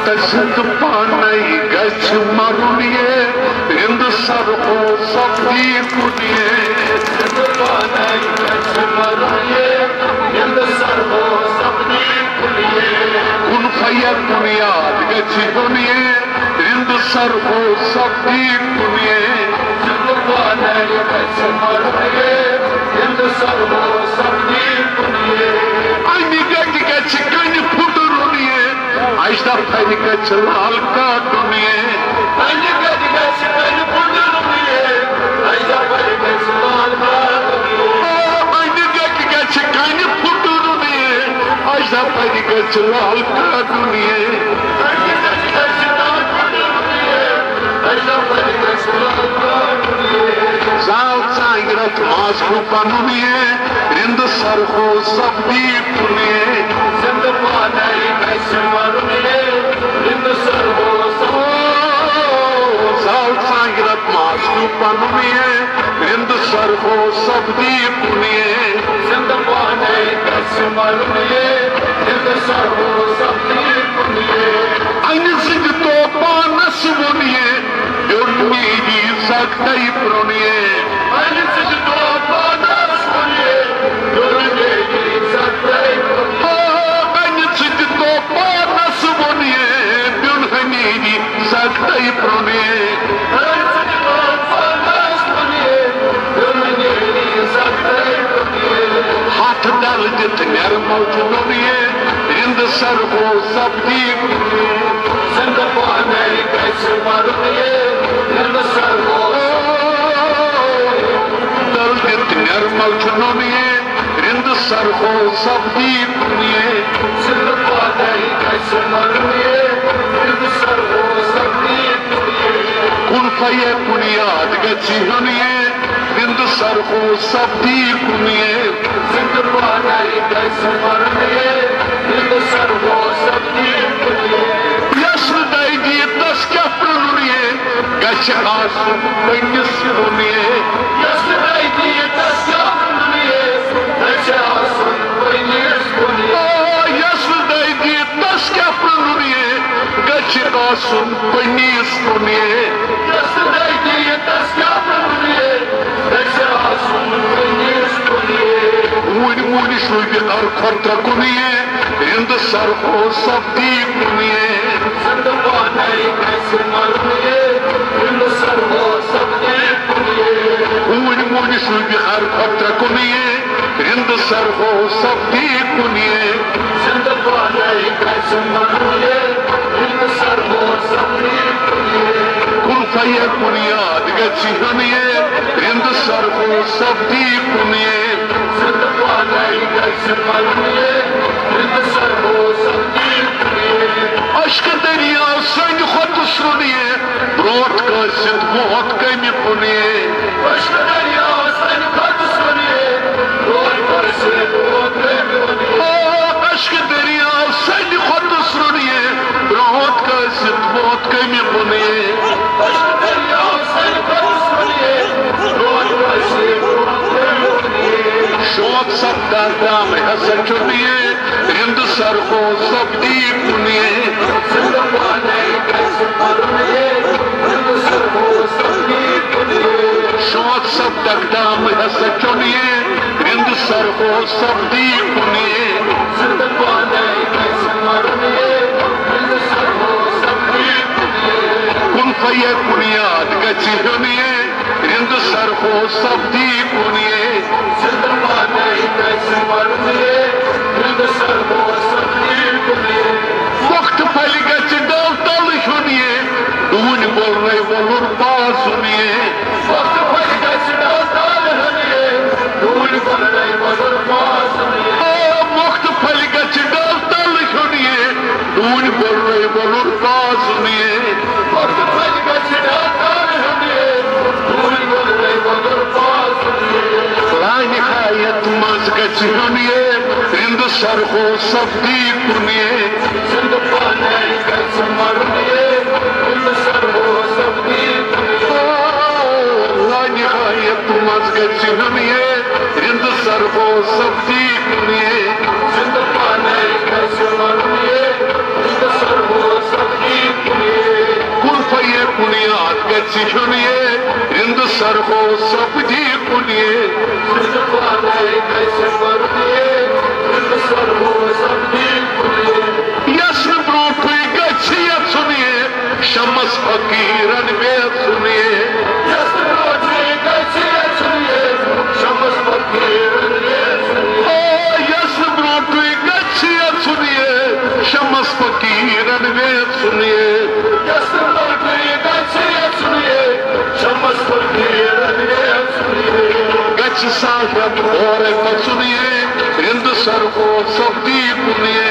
तशद पानई गछ मरुनिए हिंद सर हो सब्दी कुनिए पानई गछ मरुनिए हिंद सर हो सब्दी कुनिए कुन फैया कुनियाद गछ दुनिए हिंद सर हो सब्दी कुनिए पानई गछ मरुनिए हिंद सर हो सब्दी कुनिए आनी गछ कन फुट रुनिए आइस्ता फैल गछ लाल का दुनिए आनी गछ कन फुट रुनिए आइस्ता फैल गछ लाल का दुनिए आनी गछ कन फुट रुनिए आइस्ता फैल गछ लाल का दुनिए आनी गछ कन फुट रुनिए आइस्ता फैल गछ लाल का दुनिए जाल सांगरत मास को पनुनिए रिंद सर हो सब्दी कुनिए जिंद पानई गछ मरुनिए रिंद सर हो जाल सांगरत मास को पनुनिए रिंद सर हो सब्दी कुनिए जिंद पानई गछ मरुनिए रिंद सर हो सब्दी कुनिए अन सिंह तो पानस बुनिए दुर्मी सकतई प्रुनिए अन सिंह तो पानस बुनिए दुर्मी सकतई अन सिंह तो पानस बुनिए दुल्हनी सकतई प्रुनिए अन सिंह तो पानस बुनिए दुल्हनी सकतई प्रुनिए हाथ डाल जित नरमल चुनिए हिंद सर हो सब्दी कुनिए जिंद पानई गछ मरुनिए हिंद सर हो दल जित नरमल चुनिए हिंद सर हो सब्दी कुनिए जिंद पानई गछ मरुनिए हिंद सर हो सब्दी कुनिए कुन फैया कुनियाद गछ हुनिए हिंद सर हो सब्दी कुनिए जिंद पानई गछ मरुनिए हिंद सर हो सब्दी कुनिए गछ आसुन पन्निस रुनिए यस्टरडे दिए तस्या रुनिए गछ आसुन पन्निस रुनिए यस्टरडे दिए तस्या रुनिए गछ आसुन पन्निस रुनिए यस्टरडे दिए तस्या रुनिए गछ आसुन पन्निस रुनिए मुनि शुद्ध और खर्च कुनिए हिंद सर हो सब्दी कुनिए जिंद पानई गछ मरुनिए हिंद सर हो सब्दी कुनिए मुनि शुद्ध और खर्च कुनिए हिंद सर हो सब्दी कुनिए जिंद पानई गछ मरुनिए हिंद सर हो सब्दी कुनिए कुन फैया कुनियाद गछ हुनिए हिंद सर हो सब्दी कुनिए जिंद पानई गछ मरुनिए हिंद सर हो सब्दी कुनिए अश्क दरिया संग खुद सुनिए ब्रोट का सिद्ध मोहत कमी पुनिए अश्क दरिया संग खुद सुनिए ब्रोट का सिद्ध मोहत कमी पुनिए अश्क दरिया संग खुद सुनिए ब्रोट का सिद्ध मोहत कमी पुनिए अश्क दरिया संग खुद सुनिए ब्रोट का सिद्ध मोहत कमी पुनिए शोक सब दाम हसन चुनिए हिंद सर हो सब्दी कुनिए जिंद पानई गछ मरुनिए हिंद सर हो सब्दी कुनिए शोक सब दाम हसन चुनिए हिंद सर हो सब्दी कुनिए जिंद पानई गछ मरुनिए हिंद सर हो सब्दी कुनिए कुन फैया कुनियाद गछ हुनिए हिंद सर हो सब्दी कुनिए जिंद पानई गछ मरुनिए हिंद सर हो सब्दी कुनिए वक्त फैल गछ डल तल हुनिए दून बोल रहे बोलुर पास सुनिए वक्त फैल गछ डल तल हुनिए दून बोल रहे बोलुर पास सुनिए वक्त फैल गछ डल तल हुनिए दून बोल रहे बोलुर पास सुनिए वक्त फैल गछ डल तल हुनिए दून बोल रहे बोलुर पास सुनिए लाइन खायत मज गछ हुनिए हिंद सर हो सब्दी कुनिए जिंद पानई गछ मरुनिए हिंद सर हो सब्दी कुनिए लाइन खायत मज गछ हुनिए हिंद सर हो सब्दी कुनिए जिंद पानई गछ मरुनिए हिंद सर हो सब्दी सब्दी कुनिए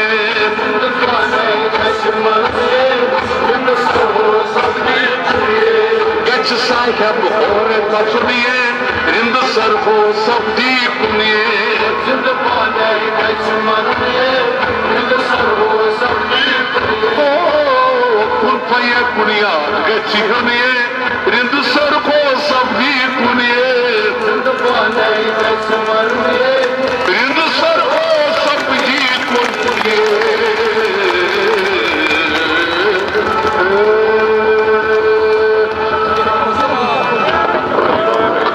गच साहिब और कसुनिए रिंद सरफो सब्दी कुनिए कुलफये कुनिया गची हुनिए रिंद सरफो सब्दी कुनिए